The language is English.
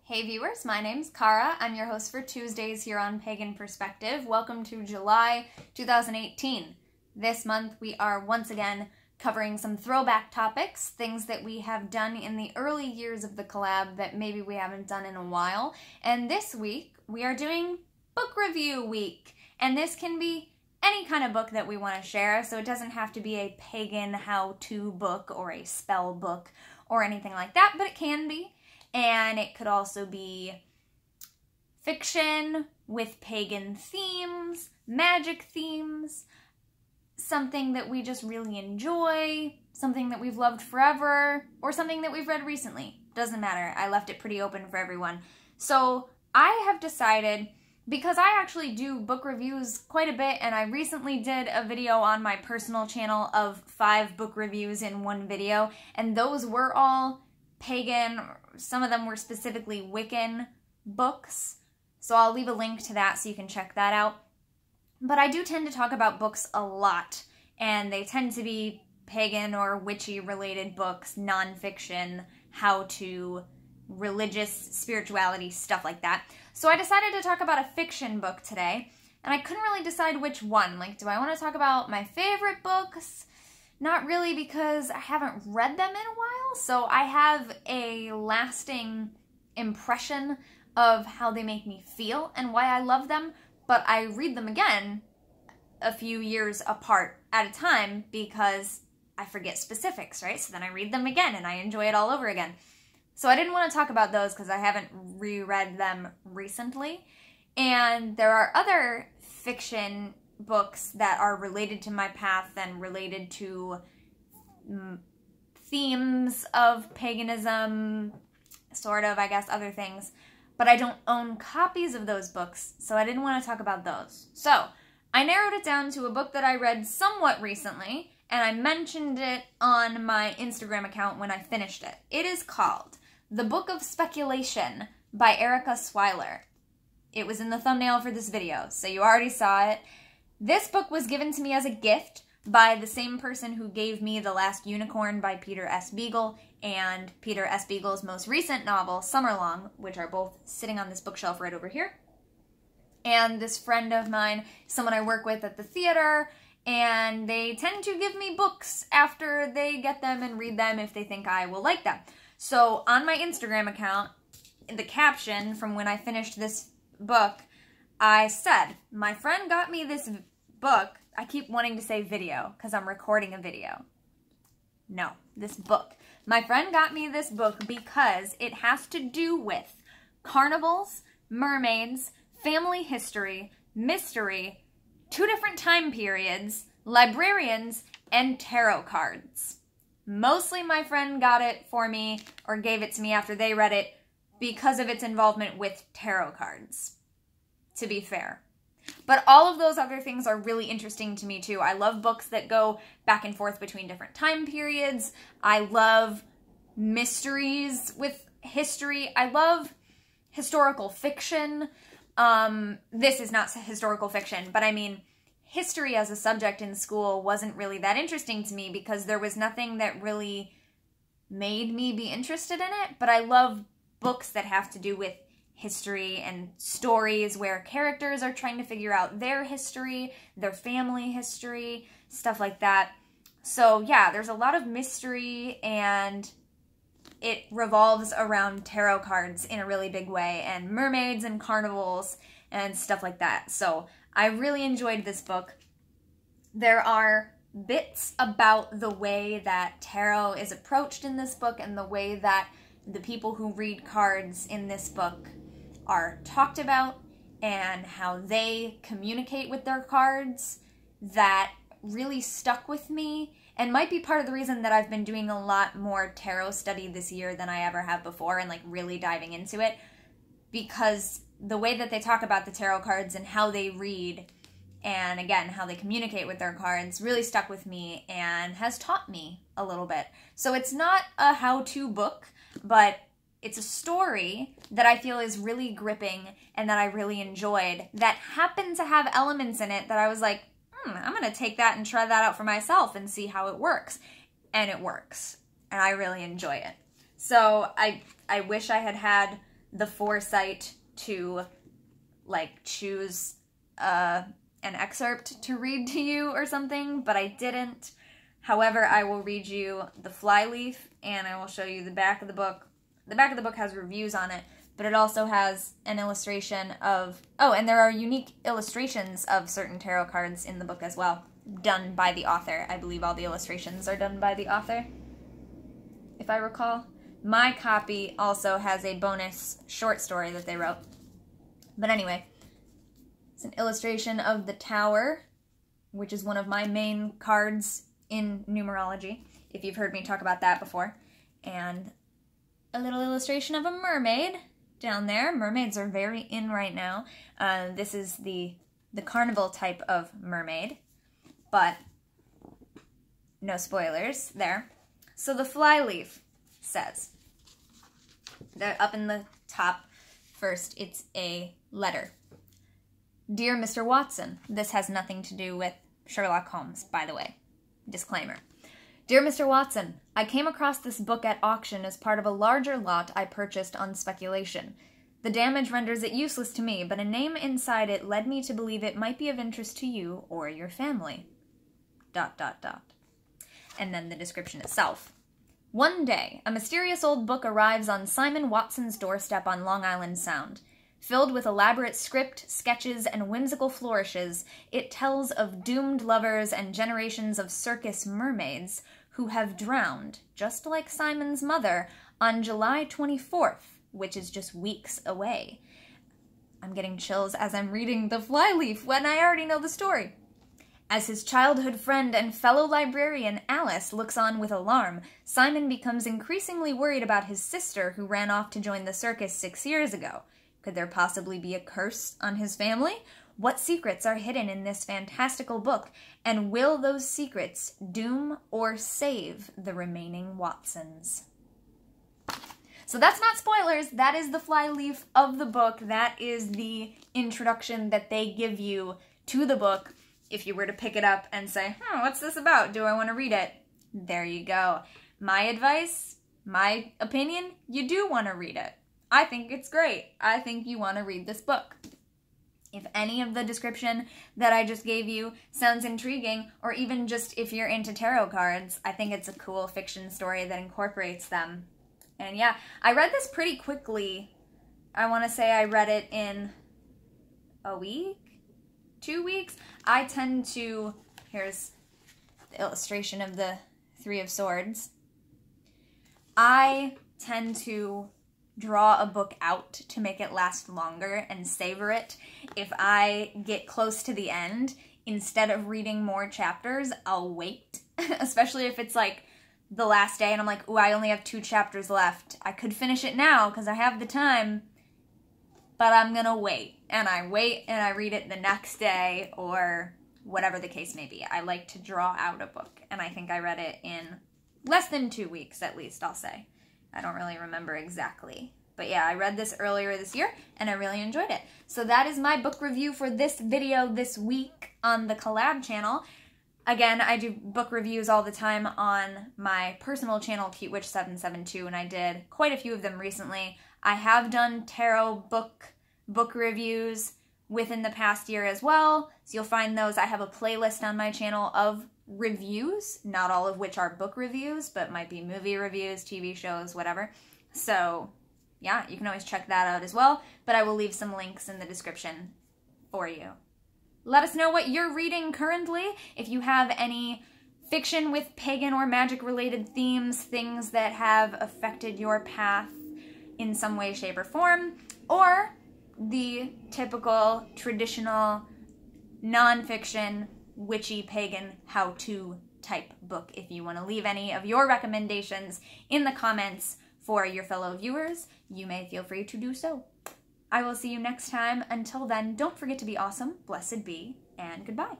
Hey viewers, my name's Kara. I'm your host for Tuesdays here on Pagan Perspective. Welcome to July 2018. This month we are once again covering some throwback topics, things that we have done in the early years of the collab that maybe we haven't done in a while. And this week we are doing book review week. And this can be any kind of book that we want to share, so it doesn't have to be a pagan how-to book or a spell book or anything like that, but it can be. And it could also be fiction with pagan themes, magic themes, something that we just really enjoy, something that we've loved forever, or something that we've read recently. Doesn't matter. I left it pretty open for everyone. So I have decided, because I actually do book reviews quite a bit, and I recently did a video on my personal channel of 5 book reviews in one video, and those were all pagan. Some of them were specifically Wiccan books, so I'll leave a link to that so you can check that out. But I do tend to talk about books a lot, and they tend to be pagan or witchy related books, nonfiction, how-to, religious, spirituality, stuff like that. So I decided to talk about a fiction book today, and I couldn't really decide which one. Like, do I want to talk about my favorite books? Not really, because I haven't read them in a while, so I have a lasting impression of how they make me feel and why I love them, but I read them again a few years apart at a time because I forget specifics, right? So then I read them again and I enjoy it all over again. So I didn't want to talk about those because I haven't reread them recently. And there are other fiction books that are related to my path and related to themes of paganism, sort of, I guess, other things. But I don't own copies of those books, so I didn't want to talk about those. So I narrowed it down to a book that I read somewhat recently, and I mentioned it on my Instagram account when I finished it. It is called The Book of Speculation by Erika Swyler. It was in the thumbnail for this video, so you already saw it. This book was given to me as a gift by the same person who gave me The Last Unicorn by Peter S. Beagle and Peter S. Beagle's most recent novel, Summerlong, which are both sitting on this bookshelf right over here. And this friend of mine, someone I work with at the theater, and they tend to give me books after they get them and read them if they think I will like them. So on my Instagram account, in the caption from when I finished this book, I said, my friend got me this book. I keep wanting to say video because I'm recording a video. No, this book. My friend got me this book because it has to do with carnivals, mermaids, family history, mystery, 2 different time periods, librarians, and tarot cards. Mostly my friend got it for me or gave it to me after they read it because of its involvement with tarot cards, to be fair. But all of those other things are really interesting to me too. I love books that go back and forth between different time periods. I love mysteries with history. I love historical fiction. This is not historical fiction, but I mean, history as a subject in school wasn't really that interesting to me because there was nothing that really made me be interested in it. But I love books that have to do with history and stories where characters are trying to figure out their history, their family history, stuff like that. So yeah, there's a lot of mystery and it revolves around tarot cards in a really big way and mermaids and carnivals and stuff like that. So I really enjoyed this book. There are bits about the way that tarot is approached in this book and the way that the people who read cards in this book are talked about and how they communicate with their cards that really stuck with me and might be part of the reason that I've been doing a lot more tarot study this year than I ever have before and like really diving into it, because the way that they talk about the tarot cards and how they read and again how they communicate with their cards really stuck with me and has taught me a little bit. So it's not a how-to book, but it's a story that I feel is really gripping and that I really enjoyed that happened to have elements in it that I was like, I'm going to take that and try that out for myself and see how it works. And it works. And I really enjoy it. So I wish I had had the foresight to like choose an excerpt to read to you or something, but I didn't. However, I will read you the flyleaf, and I will show you the back of the book. The back of the book has reviews on it, but it also has an illustration of, oh, and there are unique illustrations of certain tarot cards in the book as well, done by the author. I believe all the illustrations are done by the author, if I recall. My copy also has a bonus short story that they wrote. But anyway, it's an illustration of the Tower, which is one of my main cards in numerology, if you've heard me talk about that before. And a little illustration of a mermaid down there. Mermaids are very in right now. This is the carnival type of mermaid, but no spoilers there. So the flyleaf says, up in the top first, it's a letter. Dear Mr. Watson, this has nothing to do with Sherlock Holmes, by the way. Disclaimer. Dear Mr. Watson, I came across this book at auction as part of a larger lot I purchased on speculation. The damage renders it useless to me, but a name inside it led me to believe it might be of interest to you or your family. ... And then the description itself. One day, a mysterious old book arrives on Simon Watson's doorstep on Long Island Sound. Filled with elaborate script, sketches, and whimsical flourishes, it tells of doomed lovers and generations of circus mermaids who have drowned, just like Simon's mother, on July 24th, which is just weeks away. I'm getting chills as I'm reading the flyleaf when I already know the story. As his childhood friend and fellow librarian Alice looks on with alarm, Simon becomes increasingly worried about his sister who ran off to join the circus 6 years ago. Could there possibly be a curse on his family? What secrets are hidden in this fantastical book, and will those secrets doom or save the remaining Watsons? So that's not spoilers, that is the flyleaf of the book. That is the introduction that they give you to the book. If you were to pick it up and say, what's this about? Do I want to read it? There you go. My advice, my opinion, you do want to read it. I think it's great. I think you want to read this book. If any of the description that I just gave you sounds intriguing, or even just if you're into tarot cards, I think it's a cool fiction story that incorporates them. And yeah, I read this pretty quickly. I want to say I read it in a week? 2 weeks? I tend to, here's the illustration of the Three of Swords. I tend to draw a book out to make it last longer and savor it. If I get close to the end, instead of reading more chapters, I'll wait. Especially if it's like the last day and I'm like, ooh, I only have 2 chapters left. I could finish it now because I have the time, but I'm gonna wait. And I wait and I read it the next day or whatever the case may be. I like to draw out a book, and I think I read it in less than 2 weeks at least, I'll say. I don't really remember exactly. But yeah, I read this earlier this year, and I really enjoyed it. So that is my book review for this video this week on the Collab channel. Again, I do book reviews all the time on my personal channel, CuteWitch772, and I did quite a few of them recently. I have done tarot book reviews within the past year as well, so you'll find those. I have a playlist on my channel of reviews, not all of which are book reviews, but might be movie reviews, TV shows, whatever. So yeah, you can always check that out as well, but I will leave some links in the description for you. Let us know what you're reading currently. If you have any fiction with pagan or magic related themes, things that have affected your path in some way, shape, or form, or the typical traditional non-fiction witchy pagan how-to type book. If you want to leave any of your recommendations in the comments for your fellow viewers, you may feel free to do so. I will see you next time. Until then, don't forget to be awesome, blessed be, and goodbye.